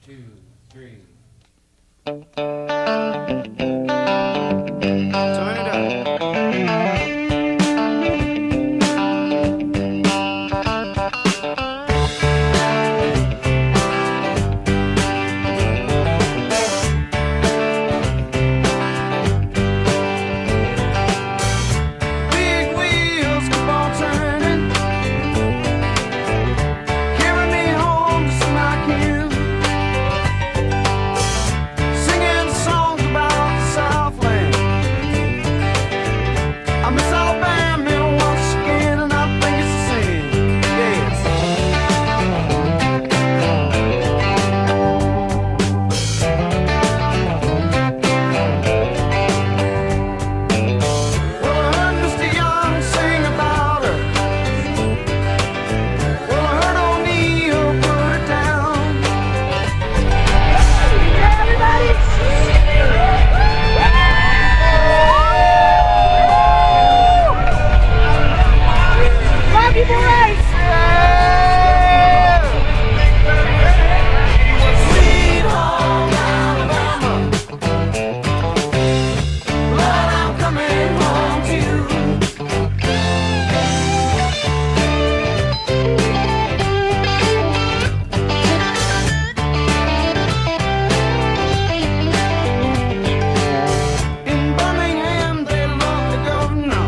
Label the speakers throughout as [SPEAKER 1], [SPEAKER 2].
[SPEAKER 1] 2, 3.
[SPEAKER 2] Turn it up. Big wheels keep on turning, carry me home to see my kin, singing songs about the Southland. I miss Alabama once again, and I think it's the same. Yes. Well, I heard Mr. Young sing about her. Well, I heard O'Neal put it down.
[SPEAKER 3] Love you, boys!
[SPEAKER 2] Sweet home Alabama, Lord, I'm coming home to you. In Birmingham, they love the governor.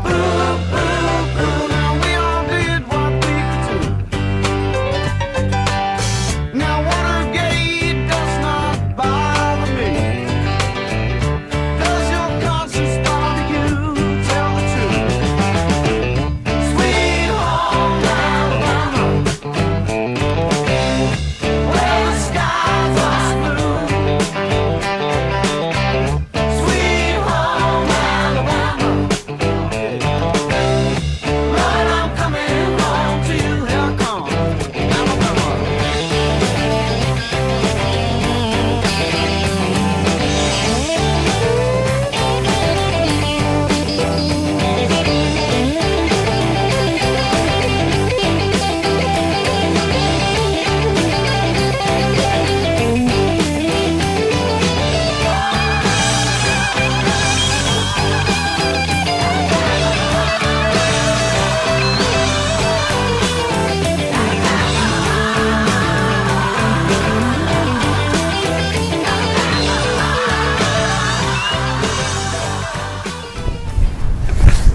[SPEAKER 2] Boo, boo, boo. Now we all did what we could do. Now Watergate does not bother me. Does your conscience bother you? Tell the truth. Sweet home Alabama, where the skies are blue. Sweet home Alabama, Lord, I'm coming home to you. Here I come, Alabama.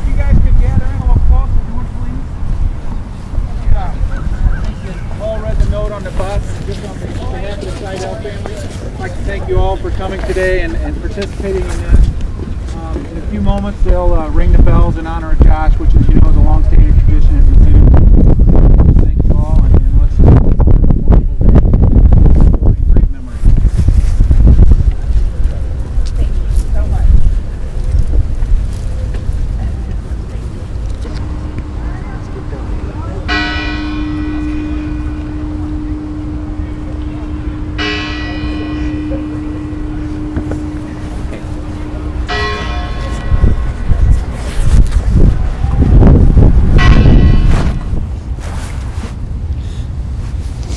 [SPEAKER 4] You guys could gather in a little closer, if you would, please. Yeah. All read the note on the bus. Just on behalf of the Sidell family, I'd like to thank you all for coming today and participating in this. In a few moments, they'll ring the bells in honor of Josh, which, as you know, is a long-standing tradition at the zoo. Thank you all, and let's have a wonderful day. Great memories.
[SPEAKER 3] Thank you so much.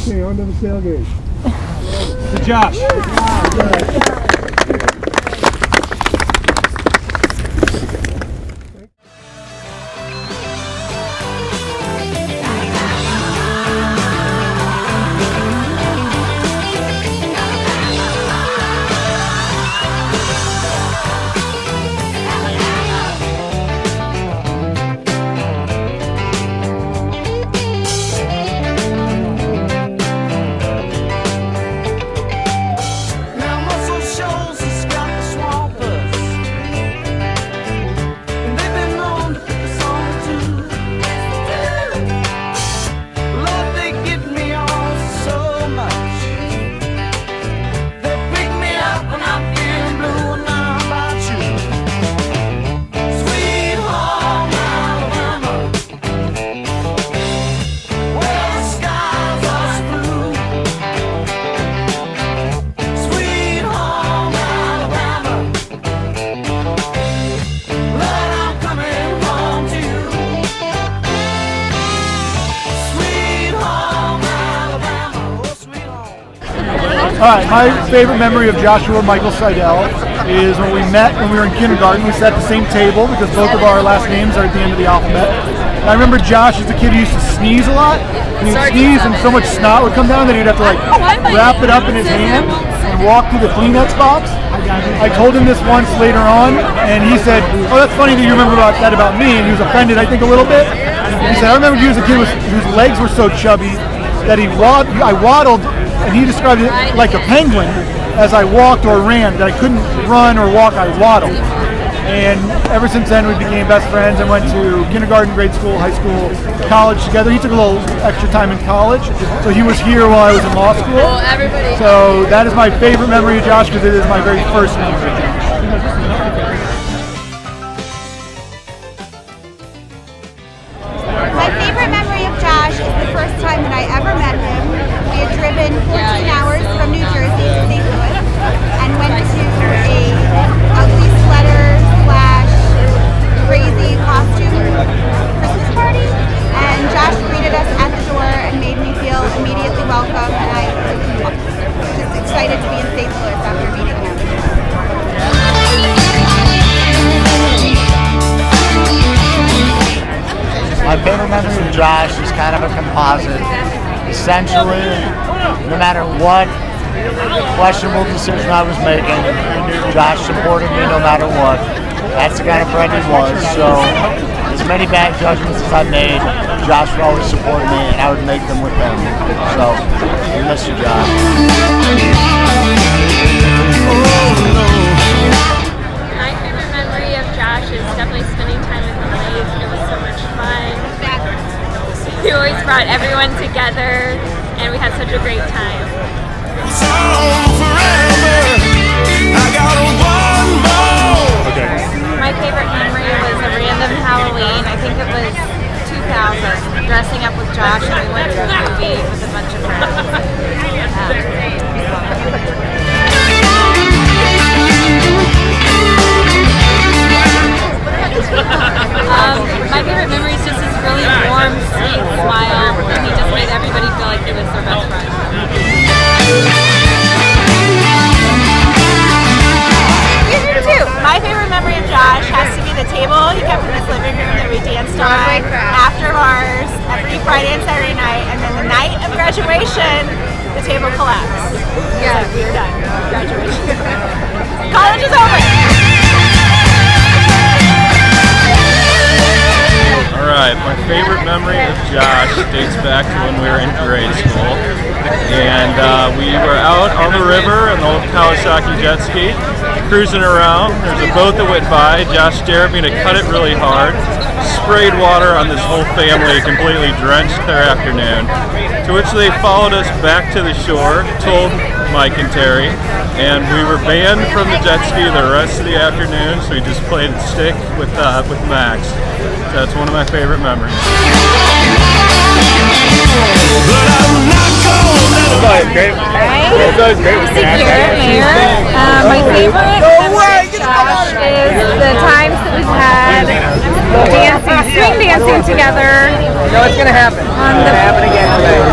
[SPEAKER 4] Okay, on to the tailgate. To Josh.
[SPEAKER 2] Now muscle
[SPEAKER 1] All right, my favorite memory of Joshua Michael Seidel is when we met when we were in kindergarten. We sat at the same table because both of our last names are at the end of the alphabet. And I remember Josh as a kid who used to sneeze a lot. And he'd sneeze and so much snot would come down that he'd have to like wrap it up in his hand and walk through the Kleenex box. I told him this once later on, and he said, "Oh, that's funny that you remember that about me." And he was offended, I think, a little bit. He said, "I remember you as a kid whose legs were so chubby that I waddled, and he described it like a penguin as I walked or ran, that I couldn't run or walk, I waddled." And ever since then, we became best friends and went to kindergarten, grade school, high school, college together. He took a little extra time in college, so he was here while I was in law school. So that is my favorite memory of Josh because it is my very first memory of Josh.
[SPEAKER 3] My favorite memory of Josh is the first time that I ever met him. We had driven 14 hours from New Jersey to St. Louis and went to a ugly sweater / crazy costume Christmas party. And Josh greeted us at the door and made me feel immediately welcome. And I was just excited to be in St. Louis after meeting him.
[SPEAKER 5] My favorite memory of Josh is kind of a composite. Essentially, no matter what questionable decision I was making, Josh supported me no matter what. That's the kind of friend he was. So, as many bad judgments as I made, Josh would always support me, and I would make them with him. So, we miss you, Josh.
[SPEAKER 6] My favorite memory of Josh is definitely spending time with Mike. It was so much fun. He always brought everyone together, and we had such a great time. My favorite memory was a random Halloween. I think it was 2000, dressing up with Josh, and we went to a movie with a bunch of friends. My favorite memory is just his really warm, sweet smile, and he just made everybody feel like he was their best friend. My favorite memory of Josh has to be the table he kept in his living room that we danced on after bars every Friday and Saturday night, and then the night of graduation, the table collapsed. Yeah, we were done. Graduation. College is over.
[SPEAKER 7] Alright, my favorite memory of Josh dates back to when we were in grade school. And we were out on the river in the old Kawasaki jet ski, cruising around. There's a boat that went by. Josh dared me to cut it really hard, sprayed water on this whole family, completely drenched their afternoon. To which they followed us back to the shore, told Mike and Terry, and we were banned from the jet ski the rest of the afternoon, so we just played stick with Max. So that's one of my favorite memories.
[SPEAKER 8] It's always great. It's always great with
[SPEAKER 3] My favorite memory of Josh is the times that we've had dancing, swing dancing together.
[SPEAKER 8] You know it's gonna happen. It's gonna happen again today.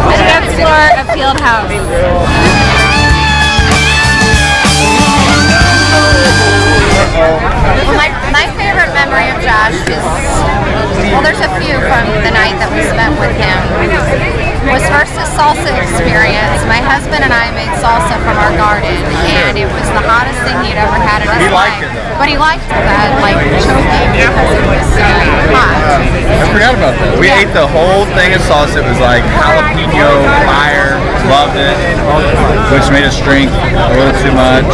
[SPEAKER 3] On the dance floor at Field House.
[SPEAKER 9] Well, my favorite memory of Josh is, well, there's a few from the night that we spent with him. Was first a salsa experience. My husband and I made salsa from our garden, and it was the hottest thing he'd ever had in his life. But he liked that, like choking because it was so hot.
[SPEAKER 8] I forgot about that. We ate the whole thing of salsa. It was like jalapeno, fire, loved it, which made us drink a little too much.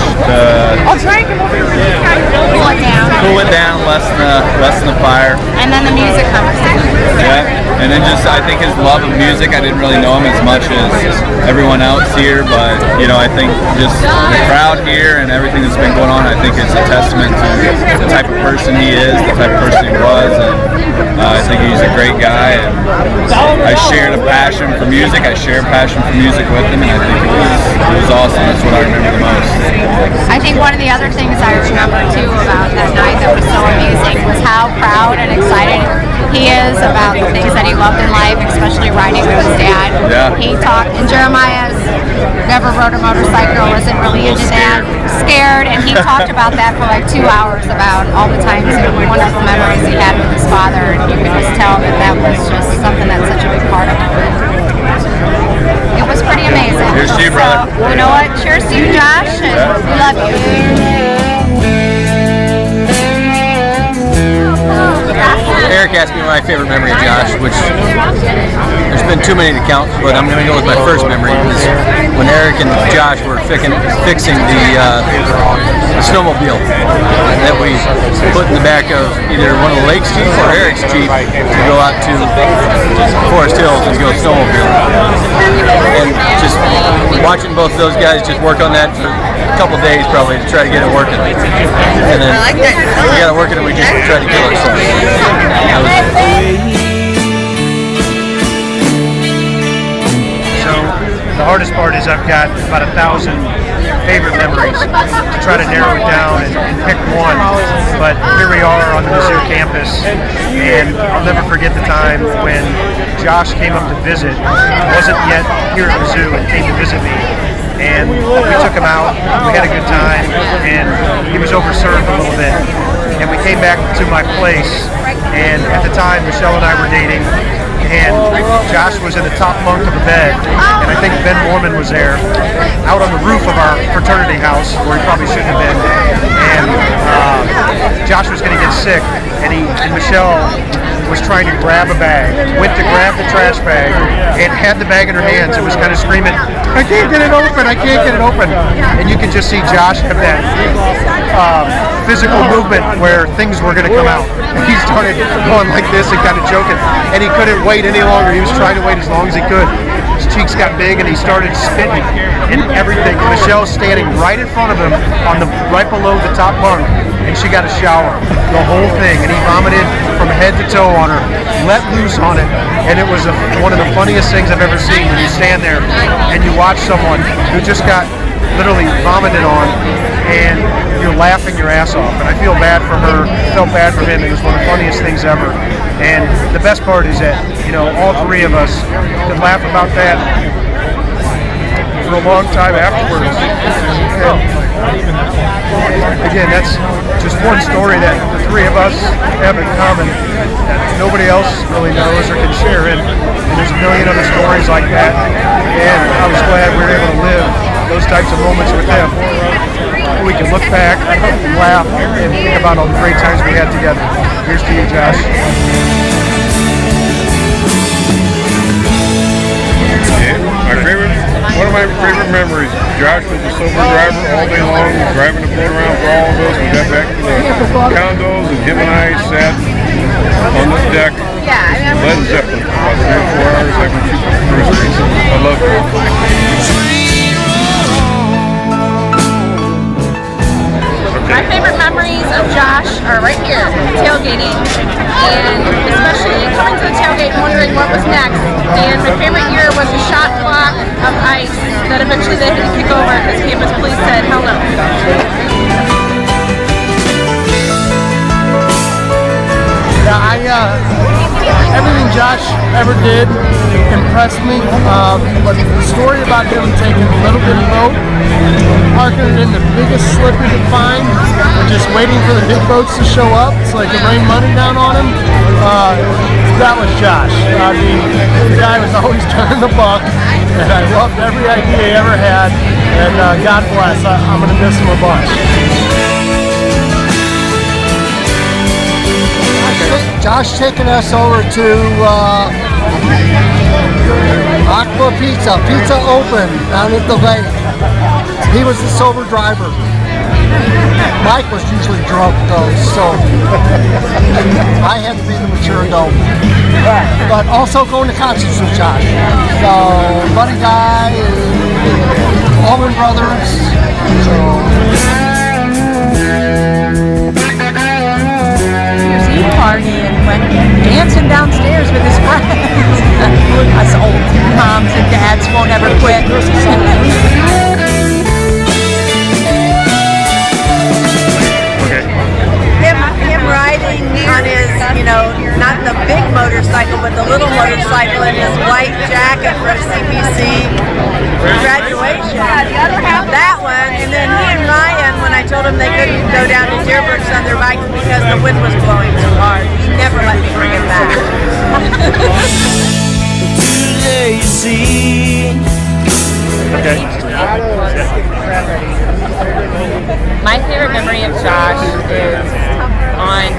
[SPEAKER 3] I'll try and come over here.
[SPEAKER 9] Cool it down.
[SPEAKER 8] Less than the fire.
[SPEAKER 9] And then the music conversation.
[SPEAKER 8] Yeah, and then just I think his love of music. I didn't really know him as much as everyone else here, but you know I think just the crowd here and everything that's been going on. I think it's a testament to the type of person he is, the type of person he was, and I think he's a great guy. And I shared a passion for music. I share a passion for music with him, and I think it was awesome. That's what I remember the most.
[SPEAKER 9] I think one of the other things I remember too about that night that was so amazing was how proud and excited he is about the things that he loved in life, especially riding with his dad.
[SPEAKER 8] Yeah.
[SPEAKER 9] He talked in Jeremiah's never rode a motorcycle, wasn't really into that, scared, and he talked about that for like 2 hours about all the times and wonderful memories he had with his father, and you could just tell that was just something that's such a big part of him. It was pretty amazing.
[SPEAKER 8] Cheers to you, brother.
[SPEAKER 9] So, you know what? Cheers to you, Josh, and we love you.
[SPEAKER 10] Eric asked me my favorite memory of Josh, which there's been too many to count, but I'm going to go with my first memory. It was when Eric and Josh were fixing the snowmobile that we put in the back of either one of the Lake's Jeep or Eric's Jeep to go out to Forest Hills and go snowmobile. And just watching both of those guys just work on that for a couple days probably to try to get it working. And then we got it working and we just tried to kill ourselves.
[SPEAKER 11] So the hardest part is I've got about 1,000 favorite memories to try to narrow it down and pick one. But here we are on the Mizzou campus, and I'll never forget the time when Josh came up to visit. He wasn't yet here at Mizzou and came to visit me. And we took him out, we had a good time, and he was overserved a little bit. And we came back to my place, and at the time Michelle and I were dating, and Josh was in the top bunk of the bed, and I think Ben Mormon was there, out on the roof of our fraternity house, where he probably shouldn't have been, and Josh was going to get sick, and Michelle was trying to grab a bag, went to grab the trash bag, and had the bag in her hands and was kind of screaming, I can't get it open, I can't get it open. And you can just see Josh have that physical movement where things were going to come out. And he started going like this and kind of choking, and he couldn't wait any longer. He was trying to wait as long as he could. His cheeks got big and he started spitting and everything. Michelle's standing right in front of him right below the top bunk, and she got a shower, the whole thing, and he vomited from head to toe on her, let loose on it, and it was one of the funniest things I've ever seen when you stand there and you watch someone who just got literally vomited on and you're laughing your ass off. And I feel bad for her, felt bad for him. It was one of the funniest things ever. And the best part is that, all three of us could laugh about that for a long time afterwards. And again, that's just one story that the three of us have in common that nobody else really knows or can share. And there's a million other stories like that. And I was glad we were able to live those types of moments with them. We can look back, laugh, and think about all the great times we had together. Here's to you, Josh.
[SPEAKER 12] One of my favorite memories, Josh was a sober driver all day long, driving the boat around for all of us. We got back to the condos, and him and I sat on the deck, Led Zeppelin, about 3 or 4 hours after we shoot the first race. I love it.
[SPEAKER 6] My favorite memories of Josh are right here, tailgating, and especially coming to the tailgate and wondering what was next. And my favorite year was the shot clock of ice that eventually they had to kick over because campus police said, hell no.
[SPEAKER 1] Yeah, everything Josh ever did impressed me. But the story about him taking a little bit of boat, parking it in the biggest slip he could find, and just waiting for the big boats to show up so they could rain money down on him, that was Josh. I mean, the guy was always turning the buck, and I loved every idea he ever had, and God bless, I'm going to miss him a bunch.
[SPEAKER 5] Josh taking us over to Aqua Pizza Open down at the lake. He was the sober driver. Mike was usually drunk though, so I had to be the mature adult. But also going to concerts with Josh. So, funny guy, Allman Brothers.
[SPEAKER 13] Party and went dancing downstairs with his friends. Us old moms and dads won't ever quit.
[SPEAKER 14] Him riding on his, not the big motorcycle, but the little motorcycle in his white jacket for CPC graduation. told them they couldn't go down to Deerbrook on their bikes because the wind was blowing too hard. He never let me bring it back.
[SPEAKER 2] Today you see.
[SPEAKER 1] Okay.
[SPEAKER 15] My favorite memory of Josh is on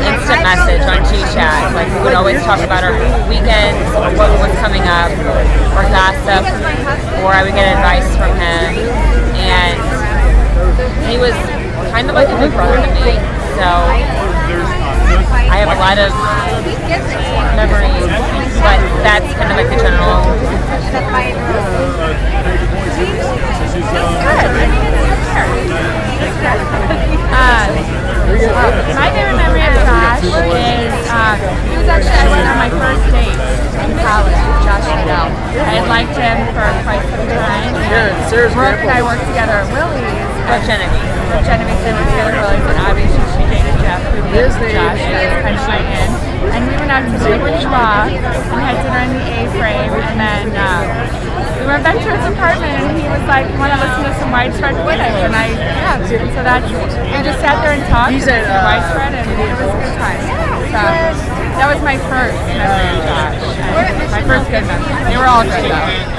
[SPEAKER 15] instant message on G-Chat. Like, we would always talk about our weekends, what was coming up, or gossip, or I would get advice from him. And he was kind of like a big brother to me. So I have a lot of memories, but that's kind of like the general.
[SPEAKER 6] My favorite memory of Josh is, he was actually, I went on my first date in college with Josh Fidel. I had liked him for quite some time. Brooke and I worked together at Willie's. Genevieve did work together at Willie's, and obviously she dated Jeff, who was Josh, that was kind of my in. And we went out to the Bourgeois, we had dinner in the A-frame, and then we went back to his apartment, and he was like, "Want to listen to some Widespread with us?" And so that's, we just sat there and talked to Widespread, and it was a good time. So that was my first memory of Josh, my first good memory. They were all great though.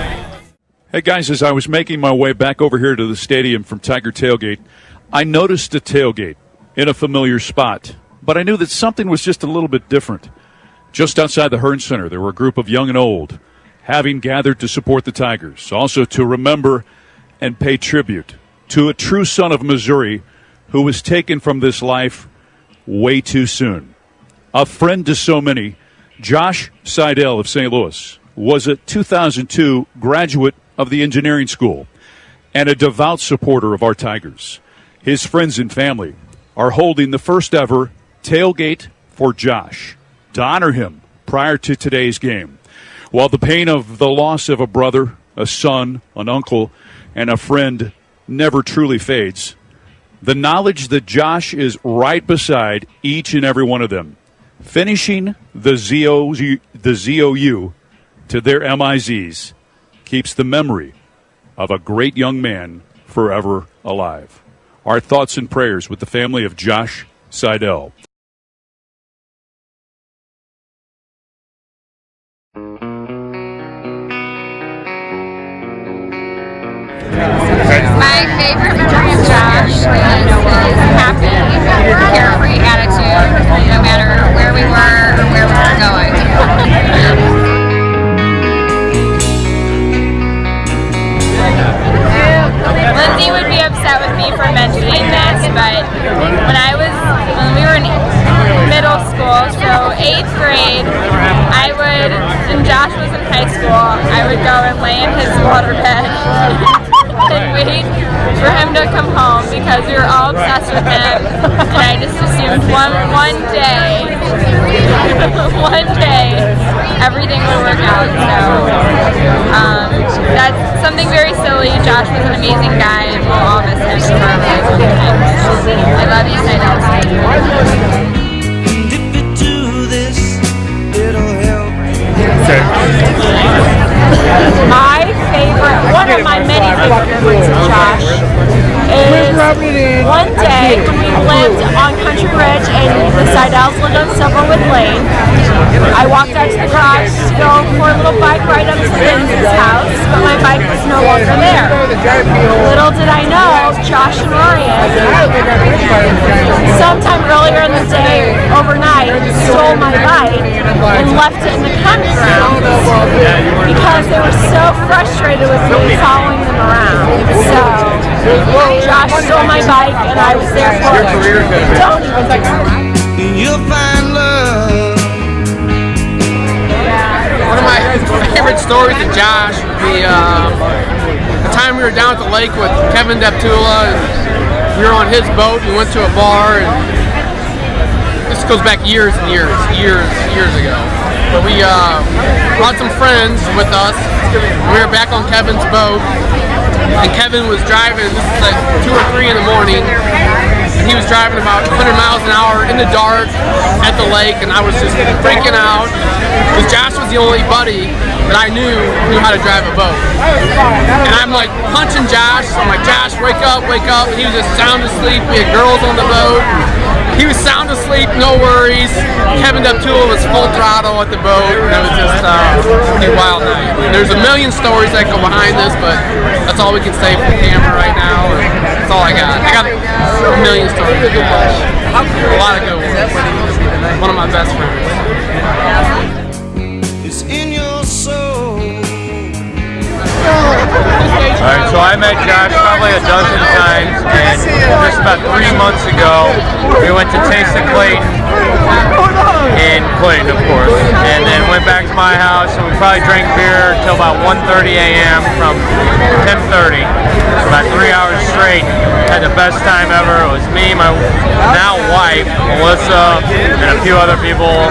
[SPEAKER 16] Hey guys, as I was making my way back over here to the stadium from Tiger Tailgate, I noticed a tailgate in a familiar spot, but I knew that something was just a little bit different. Just outside the Hearn Center, there were a group of young and old, having gathered to support the Tigers, also to remember and pay tribute to a true son of Missouri who was taken from this life way too soon. A friend to so many, Josh Seidel of St. Louis was a 2002 graduate of the engineering school and a devout supporter of our Tigers. His friends and family are holding the first ever Tailgate for Josh to honor him prior to today's game. While the pain of the loss of a brother, a son, an uncle, and a friend never truly fades, the knowledge that Josh is right beside each and every one of them, finishing the ZOU to their MIZs, keeps the memory of a great young man forever alive. Our thoughts and prayers with the family of Josh Seidel.
[SPEAKER 9] My favorite memory of Josh is his happy, carefree attitude, no matter where we were or where we were going.
[SPEAKER 6] Lindsay would be upset with me for mentioning this, but when we were in middle school, so 8th grade, and Josh was in high school, I would go and lay in his waterbed and wait for him to come home because we were all obsessed with him, and I just assumed one day, everything would work out. So that's something very silly. Josh was an amazing guy, and we'll all miss him for our lives. I love you, Seidel. My favorite, one of my many favorite memories of Josh is one day when we lived on Country Ridge and the Seidels lived on Silverwood Lane. I walked out to the garage to go for a little bike ride up to Lindsay's house, but my bike was no longer there. Little did I know, Josh and Ryan, sometime earlier in the day, overnight, stole my bike and left it in the campground because they were so frustrated with me following them around. So Josh stole my bike and I was there for it. Don't even think about it.
[SPEAKER 2] You'll find love.
[SPEAKER 17] One of my favorite stories of Josh would be the time we were down at the lake with Kevin Deptula, and we were on his boat. We went to a bar, and this goes back years and years ago. But we brought some friends with us. We were back on Kevin's boat, and Kevin was driving. This is like 2 or 3 in the morning, and he was driving about 100 miles an hour in the dark at the lake, and I was just freaking out because Josh was the only buddy that I knew how to drive a boat. And I'm like punching Josh, so I'm like, Josh, wake up, wake up. And he was just sound asleep. We had girls on the boat. He was sound asleep, no worries. Kevin Deptula was full throttle at the boat, and it was just a wild night. And there's a million stories that go behind this, but that's all we can say for the camera right now. And that's all I got. I got a million stories. A lot of good ones. One of my best friends.
[SPEAKER 2] It's in your soul.
[SPEAKER 7] Alright, so I met Josh probably a dozen times, and just about 3 months ago, we went to Taste of Clayton, in Clayton, of course, and then went back to my house, and we probably drank beer until about 1:30 a.m. from 10:30, about 3 hours straight. Had the best time ever. It was me, my now wife, Melissa, and a few other people.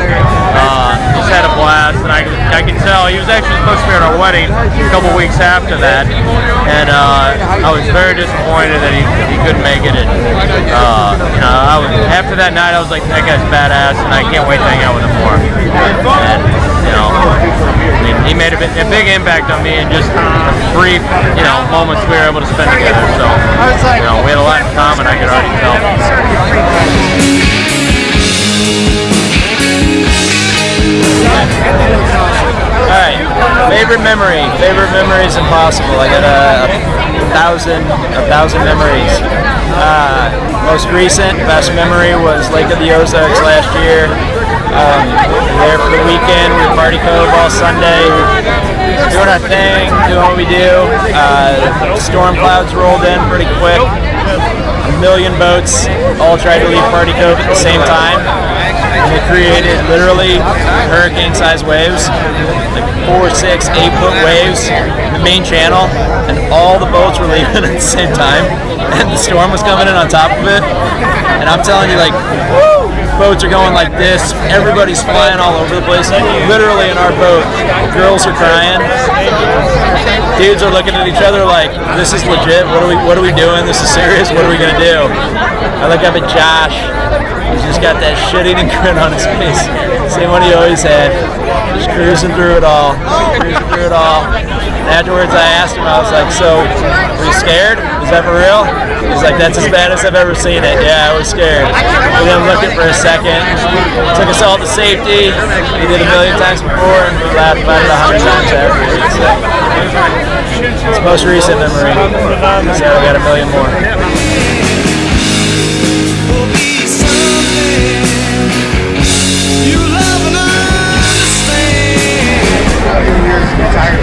[SPEAKER 7] Just had a blast, and I could tell he was actually supposed to be at our wedding a couple weeks after that, and I was very disappointed that he couldn't make it. And after that night, I was like, that guy's badass, and I can't wait to hang out with him more. And he made a big impact on me in just brief moments we were able to spend together. So we had a lot in common, I could already tell.
[SPEAKER 18] Alright, favorite memory. Favorite memory is impossible. I got a thousand memories. Most recent, best memory was Lake of the Ozarks last year. There for the weekend, we Party Cove all Sunday, doing our thing, doing what we do. Storm clouds rolled in pretty quick. A million boats all tried to leave Party Cove at the same time. And it created literally hurricane-sized waves, like 4, 6, 8-foot waves in the main channel, and all the boats were leaving at the same time, and the storm was coming in on top of it. And I'm telling you, like, woo! Boats are going like this. Everybody's flying all over the place. Literally in our boat, girls are crying. Dudes are looking at each other like, "This is legit. What are we doing? This is serious. What are we gonna do?" I look up at Josh. He's just got that shit-eating grin on his face. Same one he always had. Just cruising through it all. And afterwards, I asked him. I was like, "So, were you scared? Is that for real?" He's like, "That's as bad as I've ever seen it." Yeah, I was scared. We didn't look it for a second. Took us all to safety. We did a million times before, and we laughed about it 100 times afterwards. So, it's the most recent memory. So we got a million more.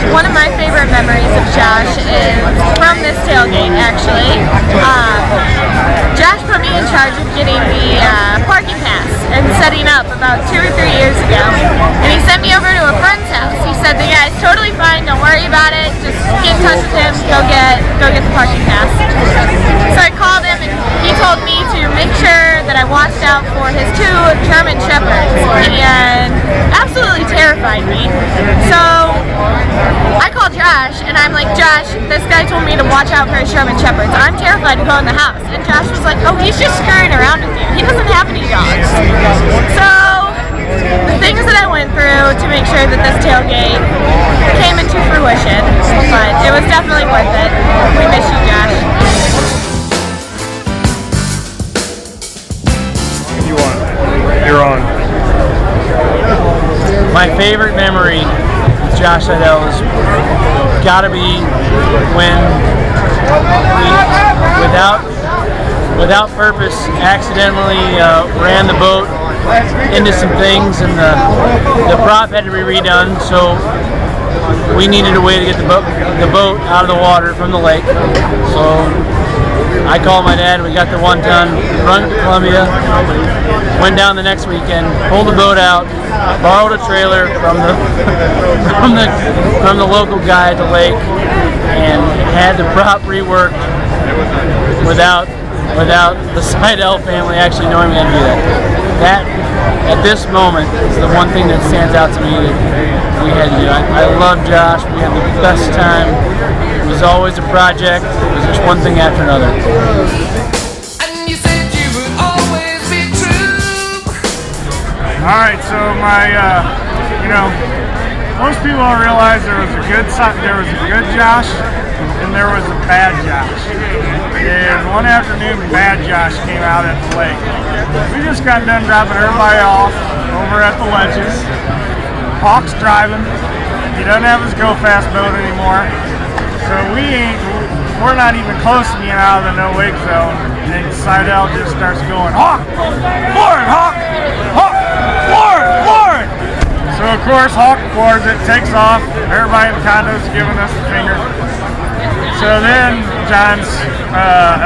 [SPEAKER 15] One of my favorite memories of Josh is from this tailgate, actually. Josh put me in charge of getting the parking pass and setting up about 2 or 3 years ago. And he sent me over to a friend's house. He said, "The guy's totally fine, don't worry about it, just get in touch with him, go get the parking pass." So I called him, and he told me to make sure that I watched out for his 2 German Shepherds, and absolutely terrified me. So I called Josh, and I'm like, "Josh, this guy told me to watch out for his German Shepherds. I'm terrified to go in the house." And Josh was like, "Oh, he's just scurrying around with you. He doesn't have any dogs." So the things that I went through to make sure that this tailgate came into fruition, but it was definitely worth it. We miss you, Josh.
[SPEAKER 12] You're on.
[SPEAKER 18] My favorite memory with Josh Seidel has gotta be when we, without purpose, accidentally ran the boat into some things, and the prop had to be redone, so we needed a way to get the boat out of the water from the lake. So I called my dad, we got the 1-ton, run it to Columbia, went down the next weekend, pulled the boat out, borrowed a trailer from the local guy at the lake, and had the prop reworked without the Seidel family actually knowing we had to do that. That, at this moment, is the one thing that stands out to me that we had to do. I love Josh. We had the best time. It was always a project. It was just one thing after another.
[SPEAKER 2] And you said you would
[SPEAKER 19] All right, so my, most people don't realize there was a good Josh and there was a bad Josh. And one afternoon, bad Josh came out at the lake. We just got done dropping everybody off over at the ledges. Hawk's driving. He doesn't have his Go Fast boat anymore. So we're not even close to being out of the no wake zone. And Seidel just starts going, Hawk! Floor it, Hawk! Hawk! Floor it! Floor it! So of course Hawk floors it, takes off. Everybody in the condo's giving us the finger. So then John's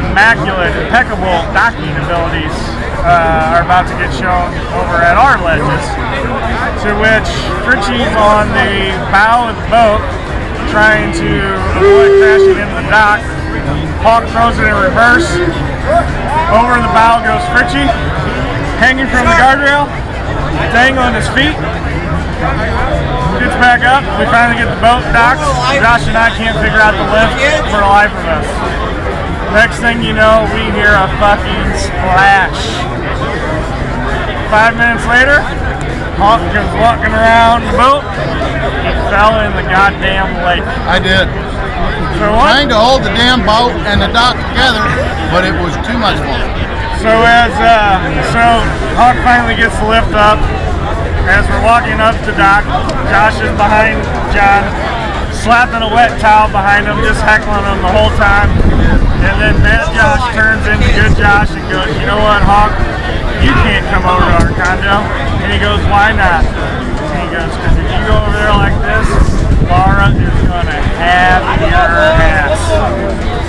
[SPEAKER 19] impeccable docking abilities are about to get shown over at our ledges. To which Fritchie's on the bow of the boat trying to avoid crashing into the dock. Hawk throws it in reverse. Over the bow goes Fritchie, hanging from the guardrail, dangling his feet. Gets back up. We finally get the boat docked. Josh and I can't figure out the lift for the life of us. Next thing you know, we hear a fucking splash. 5 minutes later, Hawk comes walking around the boat. He fell in the goddamn lake.
[SPEAKER 20] I did.
[SPEAKER 19] So what?
[SPEAKER 20] Trying to hold the damn boat and the dock together, but it was too much for him.
[SPEAKER 19] So Hawk finally gets the lift up. As we're walking up the dock, Josh is behind John, slapping a wet towel behind him, just heckling him the whole time. And then bad Josh turns into good Josh and goes, you know what, Hawk? You can't come over to our condo. And he goes, why not? And he goes, because if you go over there like this, Laura is going to have your ass.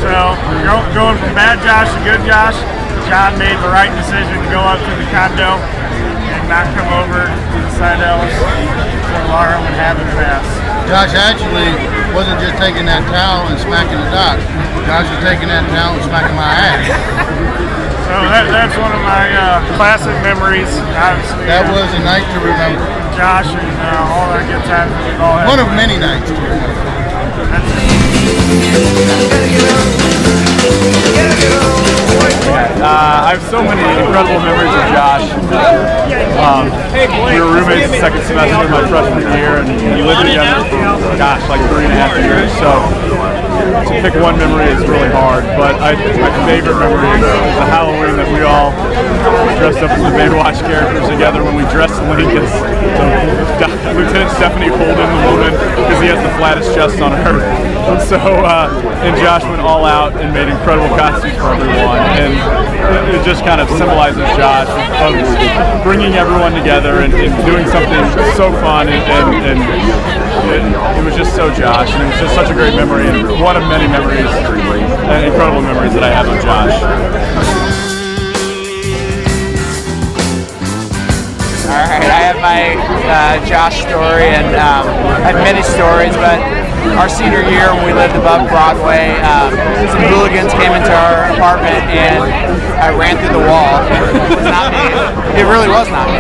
[SPEAKER 19] So going from bad Josh to good Josh, John made the right decision to go up to the condo and not come over to the Seidels so Laura would have his ass.
[SPEAKER 20] Josh actually wasn't just taking that towel and smacking the dock. Josh was taking that towel and smacking my ass.
[SPEAKER 19] So that's one of my classic memories. Obviously,
[SPEAKER 20] that was a night to remember.
[SPEAKER 19] Josh and all our good times that we've all had.
[SPEAKER 20] One of many nights to remember.
[SPEAKER 7] I have so many incredible memories of Josh. We were roommates the second semester of my freshman year, and we lived together for, like 3.5 years. So to pick one memory is really hard, but my favorite memory is the Halloween that we all dressed up as the Baywatch characters together when we dressed Lincoln. So Lieutenant Stephanie Holden, the woman, because he has the flattest chest on earth. So, and Josh went all out and made incredible costumes for everyone, and it just kind of symbolizes Josh of bringing everyone together and doing something so fun, and it was just so Josh, and it was just such a great memory, and one of many memories, incredible memories that I have of Josh.
[SPEAKER 18] All right, I have my Josh story, and I have many stories, but our senior year when we lived above Broadway, some hooligans came into our apartment and I ran through the wall. It was not me. It really was not me.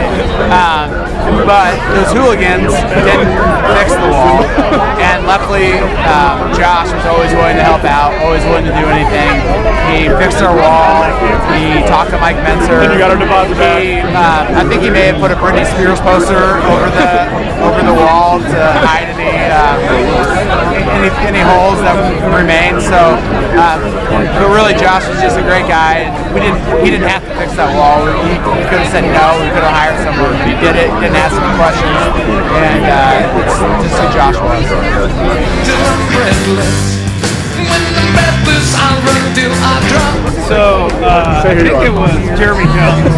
[SPEAKER 18] But those hooligans didn't fix the wall, and luckily Josh was always willing to help out, always willing to do anything. He fixed our wall. He talked to Mike Menser.
[SPEAKER 7] And you got our deposit back.
[SPEAKER 18] I think he may have put a Britney Spears poster over the wall to hide any holes that remain. So, but really, Josh was just a great guy. He didn't have to fix that wall. He could have said no. We could have hired someone, but he did it. Didn't ask any questions, and it's just who Josh was.
[SPEAKER 19] So, I think it was Jeremy Jones,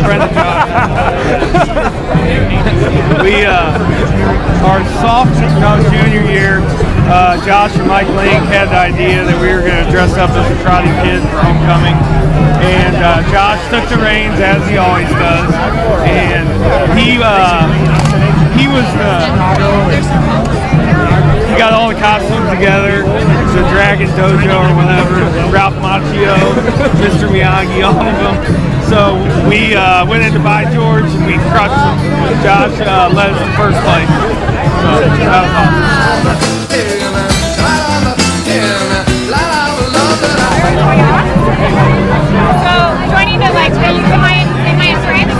[SPEAKER 19] friend of Josh. We, our junior year, Josh and Mike Link had the idea that we were going to dress up as the Karate Kid for homecoming. And Josh took the reins, as he always does. And he got all the costumes together, the Dragon Dojo or whatever, Ralph Macchio, Mr. Miyagi, all of them. So we went into By George and we crushed them. Josh led us in first place. So that was awesome.
[SPEAKER 3] So, do I need to like say my strengths?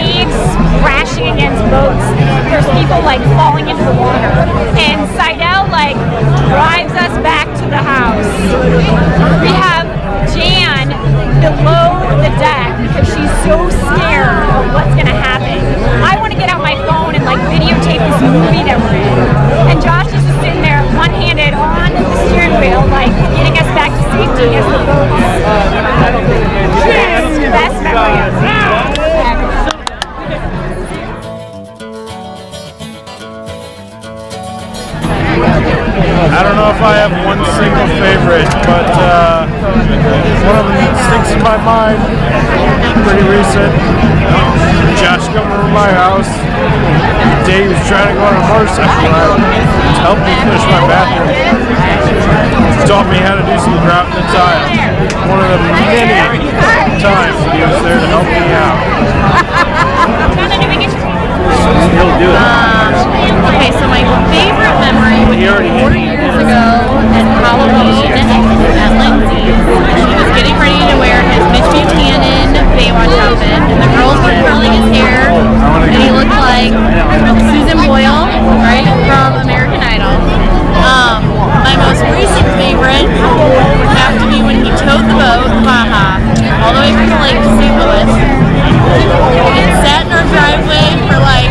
[SPEAKER 21] waves crashing against boats. There's people like falling into the water. And Seidel like drives us back to the house. We have Jan below the deck because she's so scared of what's gonna happen. I want to get out my phone and like videotape this movie that we're in. And Josh is just sitting there one-handed on the steering wheel, like getting us back to safety as the boat. Best memory.
[SPEAKER 19] I don't know if I have one single favorite, but one of them that sticks in my mind, pretty recent. Josh coming over to my house. The day he was trying to go on a motorcycle ride to help me finish my bathroom. He taught me how to do some dropping the tile. One of the many times that he was there to help me out. He'll do it.
[SPEAKER 22] Okay, so my favorite memory was 4 years ago at Halloween at Lindsay's. He was getting ready to wear his Mitch Buchanan Baywatch outfit, and the girls were curling his hair, and he looked like Susan Boyle, right, from American Idol. My most recent favorite would have to be when he towed the boat, Baja, all the way from the lake to St. Louis. It sat in our driveway for like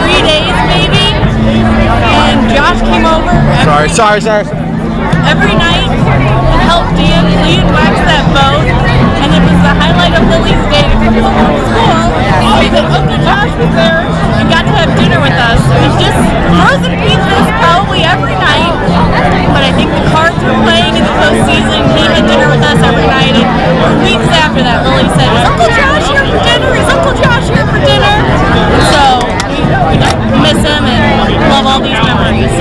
[SPEAKER 22] 3 days maybe, and Josh came over every night and helped Dan clean and wax that boat, and it was the highlight of Lily's day to come home from school and see that Uncle Josh was there and got to have dinner with us. It was just frozen pizzas probably every night, but I think the cards were playing in the postseason. He had dinner with us every night, and for weeks after that Lily said, "Is Uncle Josh here for dinner? Is Uncle Josh here for dinner?" So we miss him and love all these memories.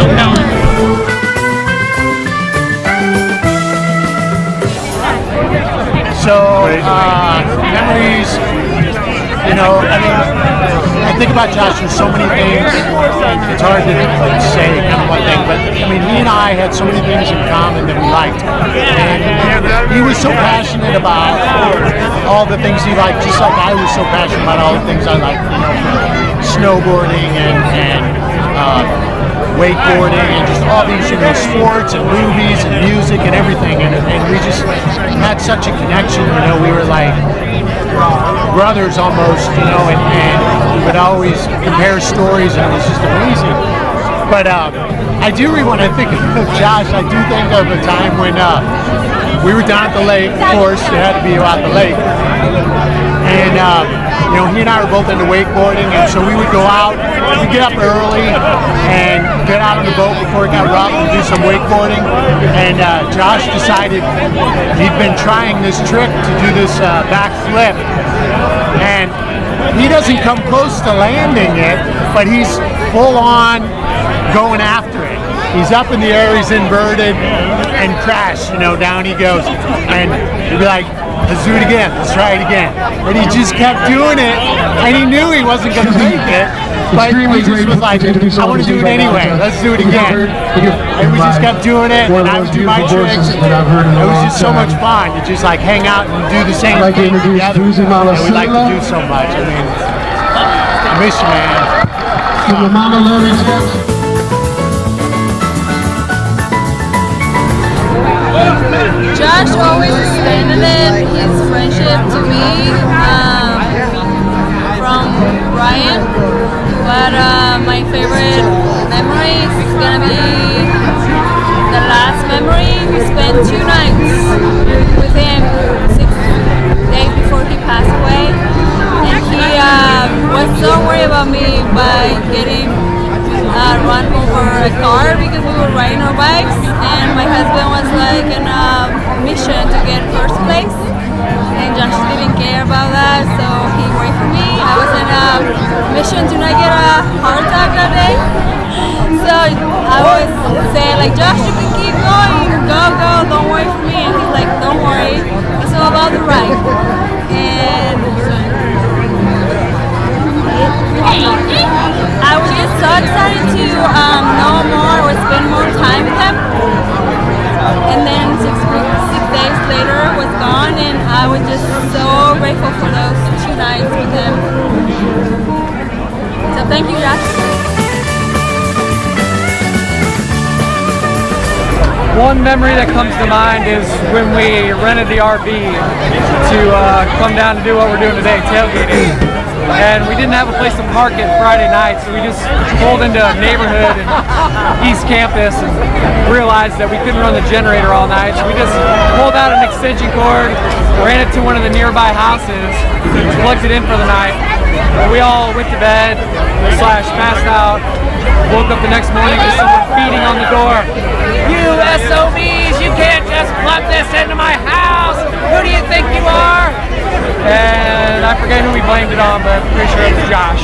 [SPEAKER 5] So, memories, you know, I mean, I think about Josh, there's so many things, it's hard to say kind of one thing, but I mean, he and I had so many things in common that we liked. And he was so passionate about all the things he liked, just like I was so passionate about all the things I liked, you know, from snowboarding and wakeboarding and just all these, you know, sports and movies and music and everything, and we just had such a connection, you know, we were like brothers almost, you know, and we would always compare stories, and it was just amazing. But I do when I think of Josh, I do think of a time when we were down at the lake. Of course, it had to be about the lake, and you know, he and I were both into wakeboarding, and so we would go out, we'd get up early and get out on the boat before it got rough and do some wakeboarding. And Josh decided he'd been trying this trick to do this back flip, and he doesn't come close to landing it, but he's full on going after it. He's up in the air, he's inverted, and crash, you know, down he goes. And he'd be like, "Let's do it again, let's try it again." And he just kept doing it, and he knew he wasn't going to make it, but he just was like, "I want to do it anyway, let's do it again." And we just kept doing it, and I would do my tricks. It was just so much fun to just like hang out and do the same thing together that we like to do so much. I mean, I miss you, man.
[SPEAKER 22] Josh always extended his friendship to me from Ryan, but my favorite memory is gonna be the last memory. We spent 2 nights with him 6 days before he passed away, and he was so worried about me by getting run over a car because we were riding our bikes, and my husband was like in a mission to get first place, and Josh didn't care about that, so he waited for me. I was in a mission to not get a heart attack that day, so I always say like, "Josh, you can keep going, go, don't wait for me," and he's like, "Don't worry, it's all about the ride." And I was just so excited to know more or spend more time with him. And then 6 days later was gone, and I was just so grateful for those 2 nights with him. Thank you, Josh.
[SPEAKER 4] One memory that comes to mind is when we rented the RV to come down to do what we're doing today, tailgating. And we didn't have a place to park it Friday night, so we just pulled into a neighborhood in East Campus and realized that we couldn't run the generator all night. So we just pulled out an extension cord, ran it to one of the nearby houses, plugged it in for the night. And we all went to bed / passed out. Woke up the next morning to someone beating on the door. You SOBs, you can't just plug this into my house. Who do you think you are? And I forget who we blamed it on, but I'm pretty sure it was Josh.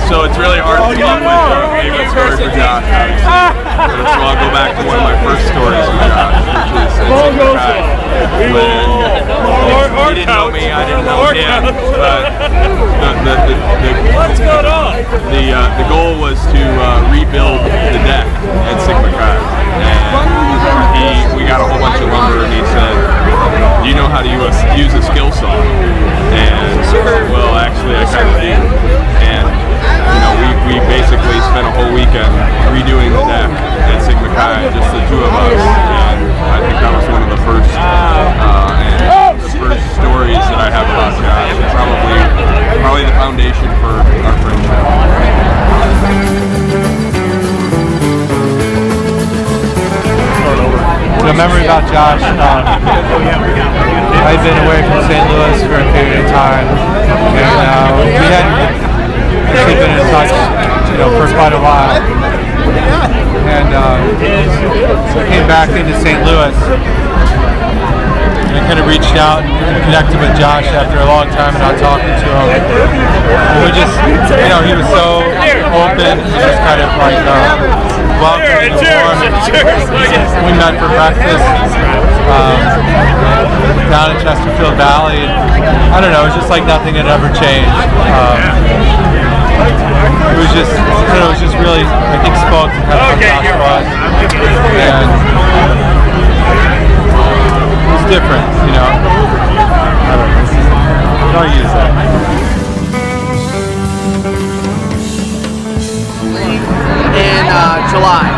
[SPEAKER 7] So it's really hard to come up with a favorite story for Josh. So I'll go back to one of my first stories with Josh, which is when he didn't know me, I didn't know him, but the goal was to rebuild the deck at Sigma Chi. And we got a whole bunch of lumber, and he said, "Do you know how to use a skill saw?" And well, actually, I kind of do. And we basically spent a whole weekend redoing the deck at Sigma Chi, just the two of us, and I think that was one of the first stories that I have about Josh, and probably the foundation for our friendship.
[SPEAKER 8] The memory about Josh, I'd been away from St. Louis for a period of time, and we hadn't actually been in touch, for quite a while. And I came back into St. Louis, and I kind of reached out and connected with Josh after a long time and not talking to him. And we just, he was so open, just kind of like welcoming and warm. We met for breakfast down in Chesterfield Valley. I don't know, it was just like nothing had ever changed. It was just, it was just really, I think, spoke to kind of what Josh was. And it was different, I don't know. I'll use that.
[SPEAKER 23] In July.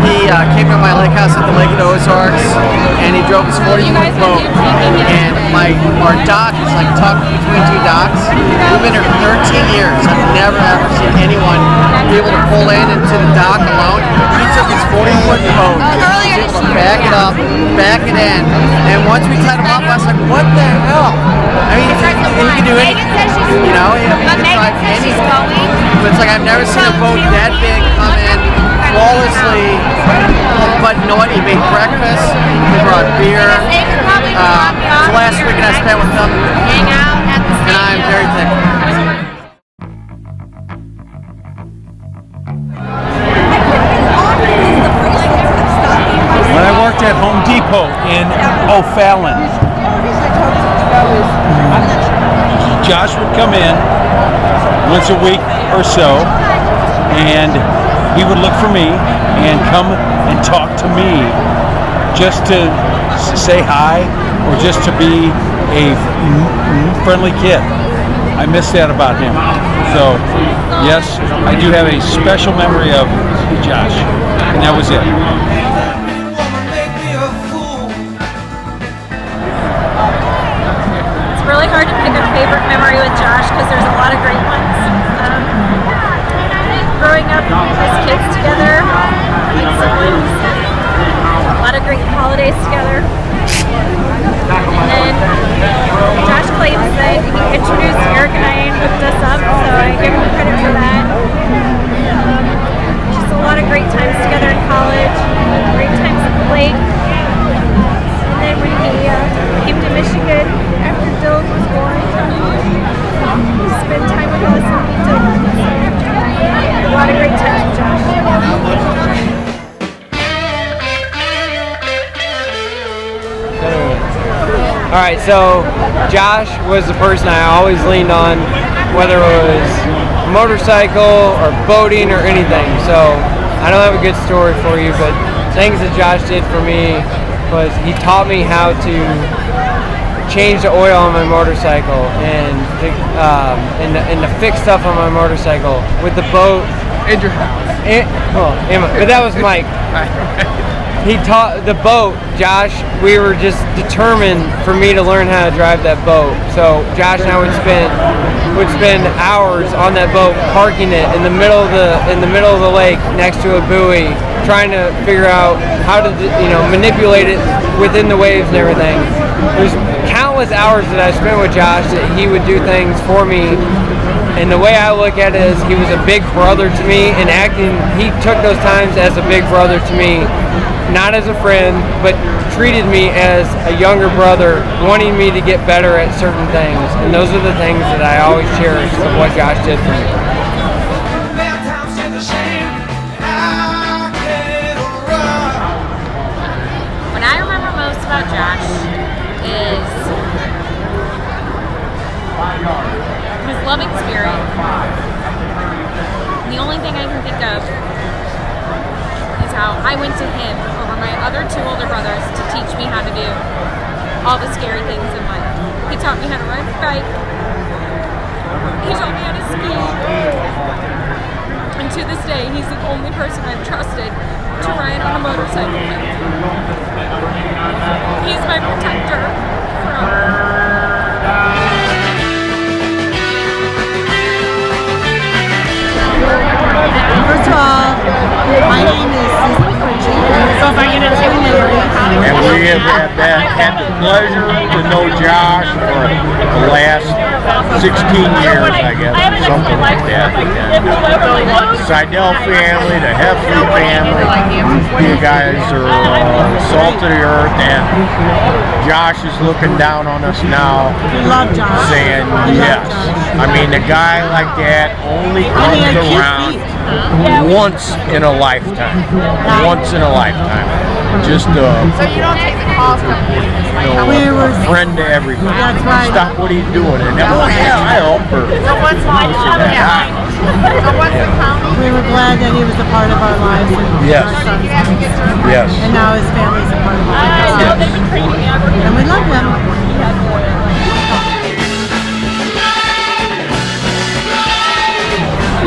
[SPEAKER 23] He came to my lake house at the Lake of the Ozarks, and he drove his 40-foot boat. And our dock is like tucked between two docks. We've been here for 13 years. I've never ever seen anyone be able to pull in into the dock alone. He took his 40-foot boat, he was able to back it up, back it in, and once we tied him up, I was like, what the hell? I mean, he can do anything. He can drive anything. But it's like I've never seen a boat that big come in flawlessly, but you know what? He made breakfast, he brought beer. The last weekend I spent with him, and I'm very thankful.
[SPEAKER 24] When I worked at Home Depot in O'Fallon, Josh would come in once a week or so, and he would look for me and come and talk to me just to say hi or just to be a friendly kid. I miss that about him. So, yes, I do have a special memory of Josh, and that was it.
[SPEAKER 6] It's really hard to pick a favorite memory with Josh because there's a lot of great ones. Growing up as kids together, like siblings, a lot of great holidays together. And then Josh claims that he introduced Eric and I and hooked us up, so I give him credit for that. Just a lot of great times together in college, great times at the lake. And then when he came to Michigan after Dylan was born, he spent time with us and we did. A lot of great times with Josh.
[SPEAKER 4] Alright, so Josh was the person I always leaned on, whether it was motorcycle or boating or anything. So I don't have a good story for you, but things that Josh did for me was he taught me how to change the oil on my motorcycle and to fix stuff on my motorcycle with the boat.
[SPEAKER 17] In your house.
[SPEAKER 4] But that was Mike. He taught the boat, Josh. We were just determined for me to learn how to drive that boat. So Josh and I would spend hours on that boat, parking it in the middle of the lake next to a buoy, trying to figure out how to manipulate it within the waves and everything. There's countless hours that I spent with Josh that he would do things for me. And the way I look at it is he was a big brother to me, and acting, he took those times as a big brother to me, not as a friend, but treated me as a younger brother, wanting me to get better at certain things. And those are the things that I always cherish of what Josh did for me.
[SPEAKER 15] What I remember most about Josh is his loving spirit. The only thing I can think of is how I went to him over my other two older brothers to teach me how to do all the scary things in life. He taught me how to ride a bike. He taught me how to ski. And to this day, he's the only person I've trusted to ride on a motorcycle with. He's my protector forever.
[SPEAKER 10] First of all, my name is
[SPEAKER 11] and we have had the pleasure to know Josh for the last 16 years, I guess, something like that. The Seidel family, the Heffley family, you guys are salt of the earth, and Josh is looking down on us now, saying yes. I mean, a guy like that only comes around once in a lifetime. Once in a lifetime. Just
[SPEAKER 9] So you don't take the calls from
[SPEAKER 11] a friend to everybody.
[SPEAKER 10] That's right.
[SPEAKER 11] Stop what he's doing. And I help her.
[SPEAKER 9] So what's like
[SPEAKER 10] We were glad that he was a part of our lives. And
[SPEAKER 11] Yes.
[SPEAKER 10] our son's
[SPEAKER 11] Yes.
[SPEAKER 10] And now his family's a part of our lives. And we love them.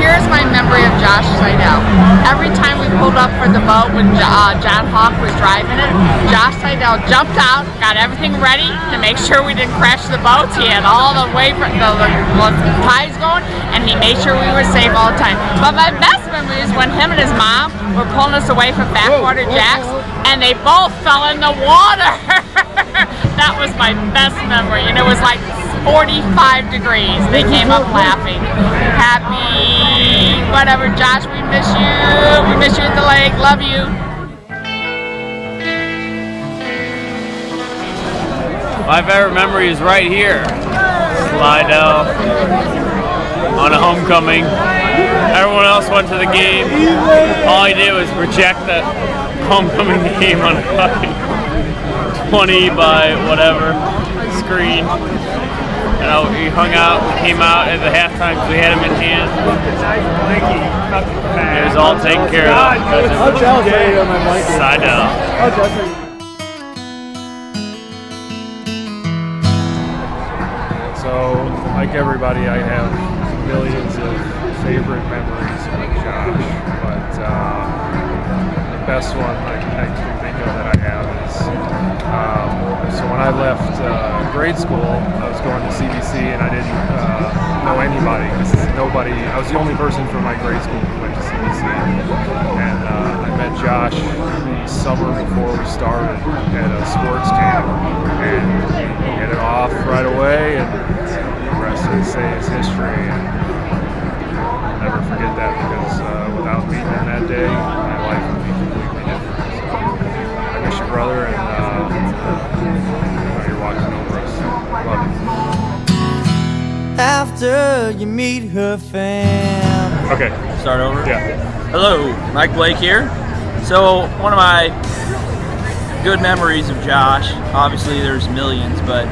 [SPEAKER 9] Here's my memory of Josh Seidel. Every time we pulled up for the boat when John Hawk was driving it, Josh Seidel jumped out, got everything ready to make sure we didn't crash the boats. He had all the ties going, and he made sure we were safe all the time. But my best memory is when him and his mom were pulling us away from Backwater Jacks, and they both fell in the water. That was my best memory, and it was like 45 degrees. They came up laughing. Happy, whatever, Josh, we miss you. We miss you at the lake. Love you.
[SPEAKER 13] My favorite memory is right here. Slidell on a homecoming. Everyone else went to the game. All I did was project that homecoming game on a fucking 20 by whatever screen. We hung out, we came out at the halftime because we had him in hand. It was all taken care of because it was Seidel.
[SPEAKER 14] So, like everybody, I have millions of favorite memories with Josh, but the best one I can think of that I have is, so when I left grade school, I was going to CBC and I didn't know anybody, because I was the only person from my grade school who went to CBC, and I met Josh the summer before we started at a sports camp, and we hit it off right away, and the rest of is history, and I'll never forget that, because without meeting him that day, my life would be completely different. So I miss your brother, and you're watching over us. Love you.
[SPEAKER 2] After you meet her fam.
[SPEAKER 14] Okay.
[SPEAKER 18] Start over?
[SPEAKER 14] Yeah.
[SPEAKER 18] Hello, Mike Blake here. So, one of my good memories of Josh, obviously there's millions, but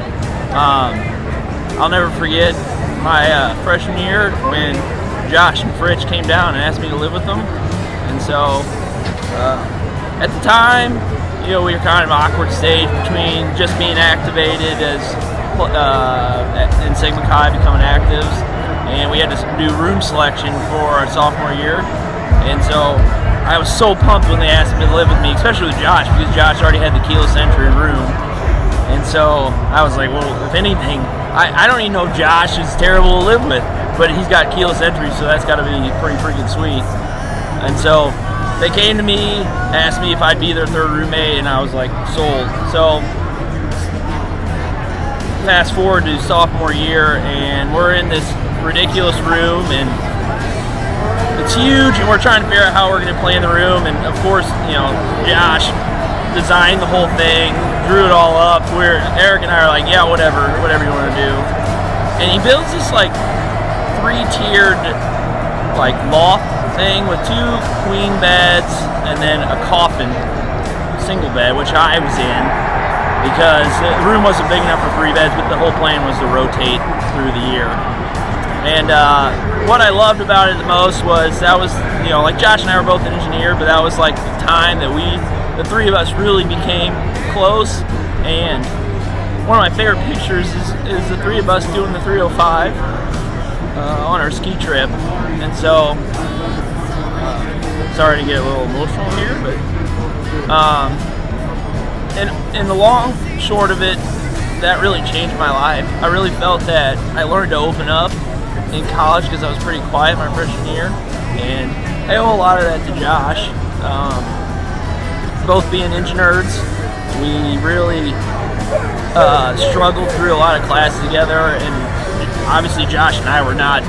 [SPEAKER 18] I'll never forget my freshman year when Josh and Fritch came down and asked me to live with them. And so, at the time, we were kind of an awkward stage between just being activated as in Sigma Chi becoming actives, and we had to do room selection for our sophomore year. And so I was so pumped when they asked me to live with me, especially with Josh, because Josh already had the keyless entry room. And so I was like, well, if anything, I don't even know Josh is terrible to live with, but he's got keyless entry, so that's got to be pretty freaking sweet. And so they came to me, asked me if I'd be their third roommate, and I was like, sold. So fast forward to sophomore year, and we're in this ridiculous room, and it's huge, and we're trying to figure out how we're going to play in the room. And of course, Josh designed the whole thing, drew it all up. Eric and I are like, yeah, whatever you want to do. And he builds this like 3-tiered like loft thing with 2 queen beds and then a coffin single bed, which I was in because the room wasn't big enough for 3 beds, but the whole plan was to rotate through the year. And what I loved about it the most was that was, like Josh and I were both an engineer, but that was like the time that the 3 of us really became close. And one of my favorite pictures is the 3 of us doing the 305 on our ski trip. And so, sorry to get a little emotional here, but and the long short of it, that really changed my life. I really felt that I learned to open up in college because I was pretty quiet my freshman year, and I owe a lot of that to Josh. Both being engine nerds, we really struggled through a lot of classes together, and obviously Josh and I were not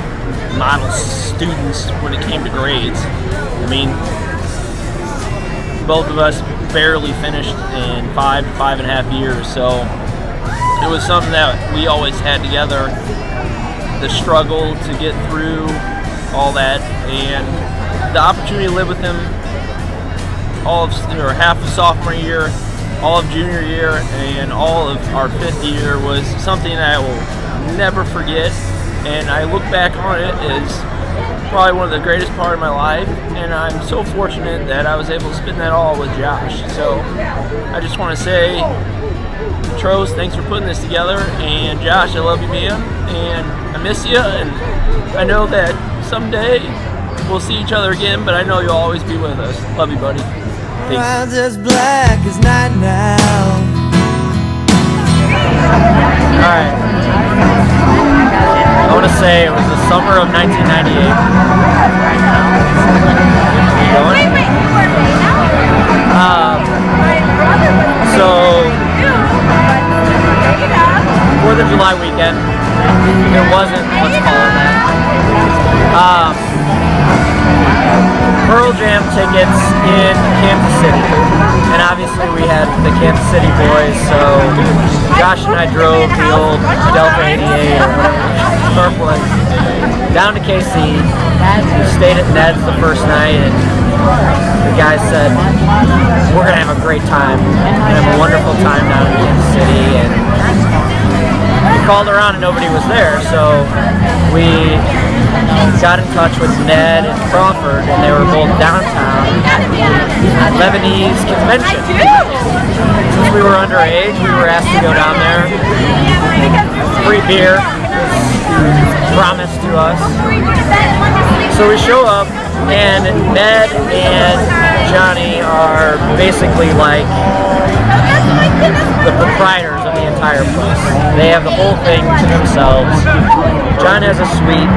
[SPEAKER 18] model students when it came to grades. I mean, both of us barely finished in 5 to 5.5 years, so it was something that we always had together, the struggle to get through all that, and the opportunity to live with him half of sophomore year, all of junior year, and all of our 5th year was something that I will never forget. And I look back on it as probably one of the greatest part of my life, and I'm so fortunate that I was able to spend that all with Josh. So I just want to say, Tros, thanks for putting this together, and Josh, I love you, man, and I miss you, and I know that someday we'll see each other again, but I know you'll always be with us. Love you, buddy. Peace.
[SPEAKER 2] Eyes as black as night now.
[SPEAKER 18] Alright. I want to say it was the summer of 1998. So, 4th of July weekend, there wasn't, let's call it that, Pearl Jam tickets in Kansas City, and obviously we had the Kansas City boys, so Josh and I drove the old Delta 88 or whatever the was down to KC. We stayed at Ned's the first night, and the guys said, we're going to have a great time, and have a wonderful time down in Kansas City, and we called around and nobody was there, so we got in touch with Ned and Crawford, and they were both downtown Lebanese convention. Since we were underage, we were asked to go down there. Free beer was promised to us. So we show up, and Ned and Johnny are basically like the proprietors of the entire place. They have the whole thing to themselves. John has a suite.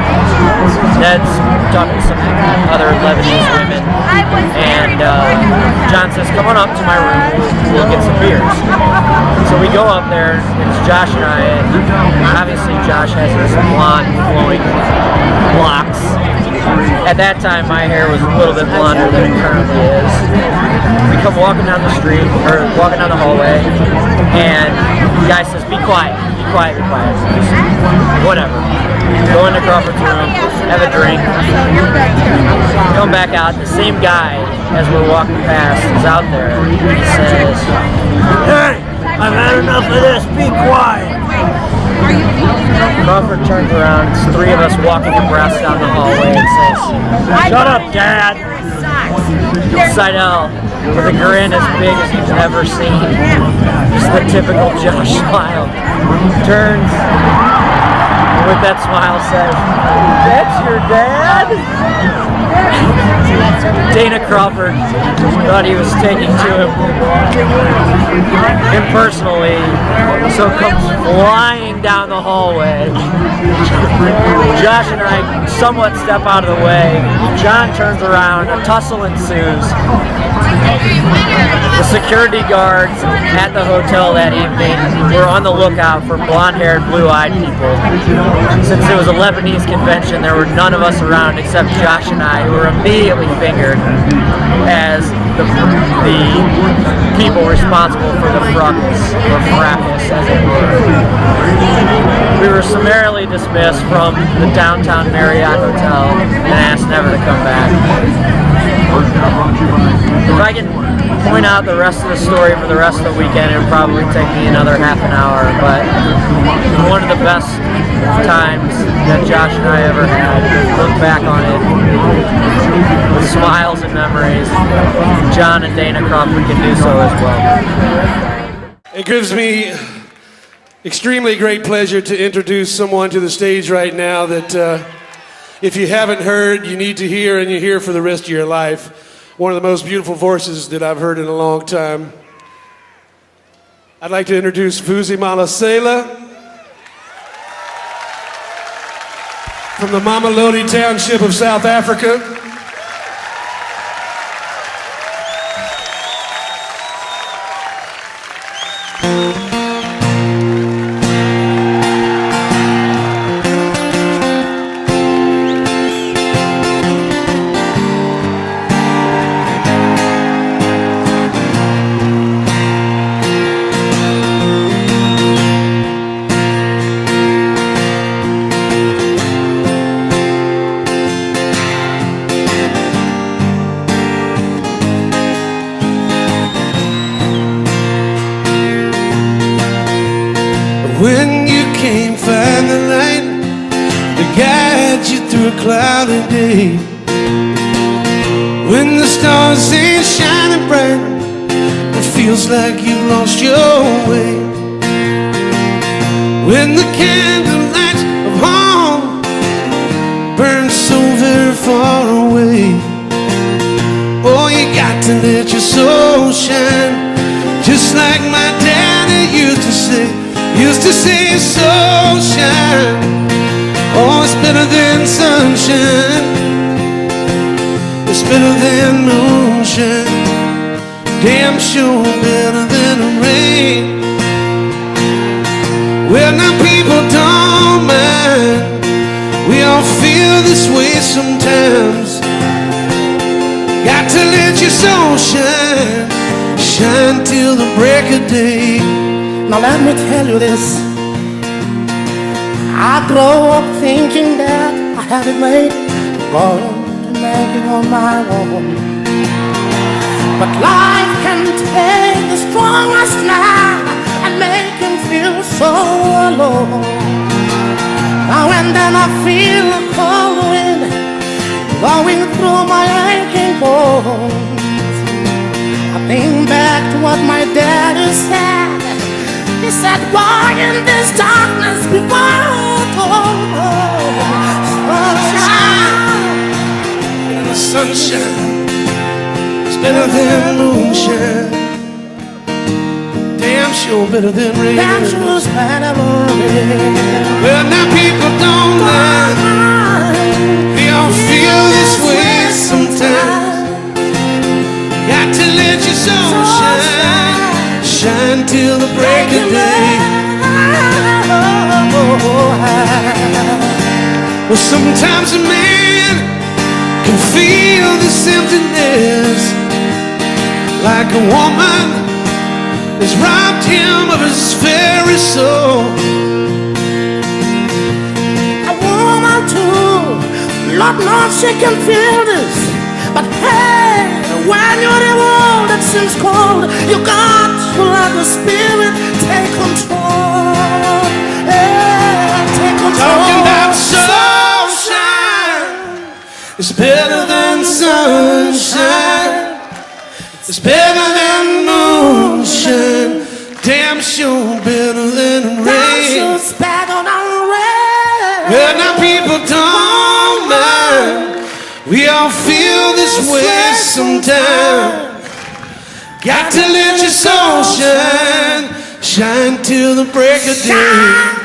[SPEAKER 18] Ned's talking to some other Lebanese women, and John says, come on up to my room, we'll get some beers. So we go up there, and it's Josh and I, and obviously Josh has his blonde flowing locks. At that time, my hair was a little bit blonder than it currently is. We come walking down the street, or walking down the hallway, and the guy says, be quiet, be quiet, be quiet. Whatever. Go into Crawford's room, have a drink, come back out. The same guy, as we're walking past, is out there, and he says, hey, I've had enough of this, be quiet. Crawford turns around, it's 3 of us walking abreast down the hallway, and says, shut up, Dad. Seidel
[SPEAKER 1] with a grin as big as you've never seen. Just the typical Josh smile. Turns, and with that smile says, "That's your dad?" Dana Crawford thought he was taking to him impersonally, so comes flying down the hallway. Josh and I somewhat step out of the way. John turns around, a tussle ensues. The security guards at the hotel that evening were on the lookout for blonde-haired, blue-eyed people. Since it was a Lebanese convention, there were none of us around except Josh and I, who were immediately fingered as the people responsible for the fracas, or fracas as it were. We were summarily dismissed from the downtown Marriott Hotel and asked never to come back. If I can point out the rest of the story for the rest of the weekend, it would probably take me another half an hour, but one of the best times that Josh and I ever had. Look back on it with smiles and memories. John and Dana Crawford can do so as well.
[SPEAKER 12] It gives me extremely great pleasure to introduce someone to the stage right now that if you haven't heard, you need to hear, and you hear for the rest of your life. One of the most beautiful voices that I've heard in a long time. I'd like to introduce Vusi Malasela from the Mamelodi Township of South Africa. When you can't find the light to guide you through a cloudy day, when the stars ain't shining bright, it feels like you've lost your way. When the candlelight of home burns so very far away, oh, you got to let your soul shine, just like my daddy used to say. Soul shine, oh, it's better than sunshine, it's better than moonshine, damn sure better than the rain. Well, now people don't mind, we all feel this way sometimes. Got to let your soul shine, shine till the break of day.
[SPEAKER 16] Now let me tell you this, I grow up thinking that I had it made, going to make it on my own. But life can take the strongest man and make him feel so alone. Now and then I feel a cold wind blowing through my aching bones. I think back to what my daddy said. He said, boy, in this darkness before
[SPEAKER 12] sunshine, it's better than moonshine, damn sure better than rain.
[SPEAKER 16] Damn sure it's better than rain.
[SPEAKER 12] Well, now people don't mind, we all feel this way sometimes. Got to let your soul shine, shine till the break of day. Well, sometimes a man can feel this emptiness, like a woman has robbed him of his very soul.
[SPEAKER 16] A woman too, Lord knows she can feel this. But hey, when you're the world that seems cold, you got to let the spirit take control. Yeah, take control.
[SPEAKER 12] Talking about sunshine, it's better than sunshine, it's It's better than moonshine. Damn sure better than rain.
[SPEAKER 16] It's better than rain.
[SPEAKER 12] Well, now people don't mind. We all feel this way sometimes. Got to let your soul shine, shine till the break of day.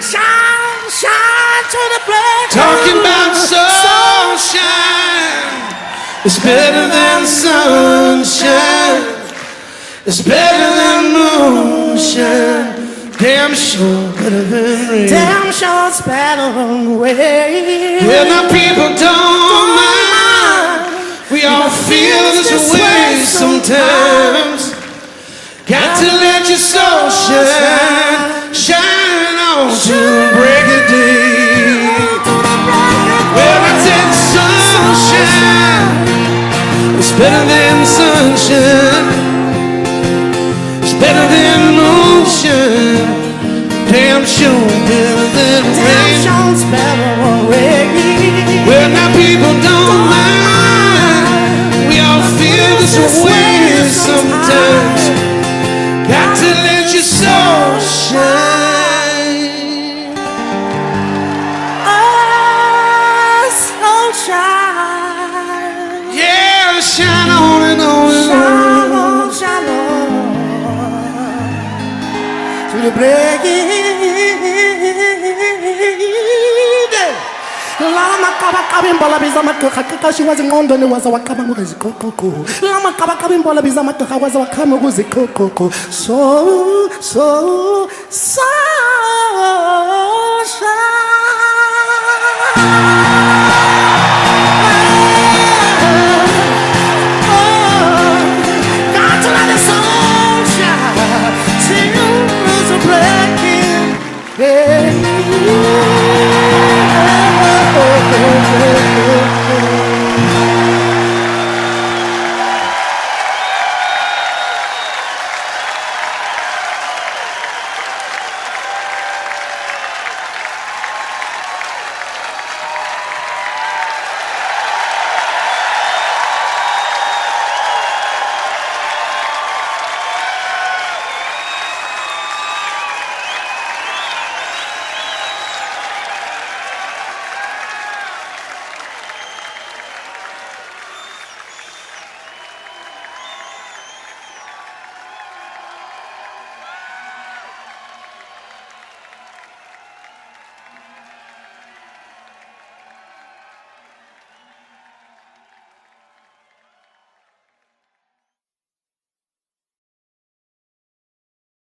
[SPEAKER 16] Shine, shine till the break of day.
[SPEAKER 12] Talking about sunshine, it's better than sunshine. It's better than moonshine. Damn sure better than rain.
[SPEAKER 16] Damn sure it's better than rain.
[SPEAKER 12] Well, now people don't mind. We all feel this way sometimes. Got to let your soul shine, shine on to the break of day. Well, I said sunshine, it's better than sunshine. It's better than moonshine. Damn sure better than rain.
[SPEAKER 16] Damn sure it's better than rain.
[SPEAKER 12] Well, now people don't mind. We all feel this way sometimes. Got to let your soul shine.
[SPEAKER 16] Oh, sunshine.
[SPEAKER 12] Yeah, shine on and on and on.
[SPEAKER 16] Shine on, to the breaking day. Lama kaba kabimbola bizama toka kakashi wazi ngondo ni waza wakama muzi kokoko. Lama kaba kabimbola bizama toka waza wakama muzi kokoko. So shine.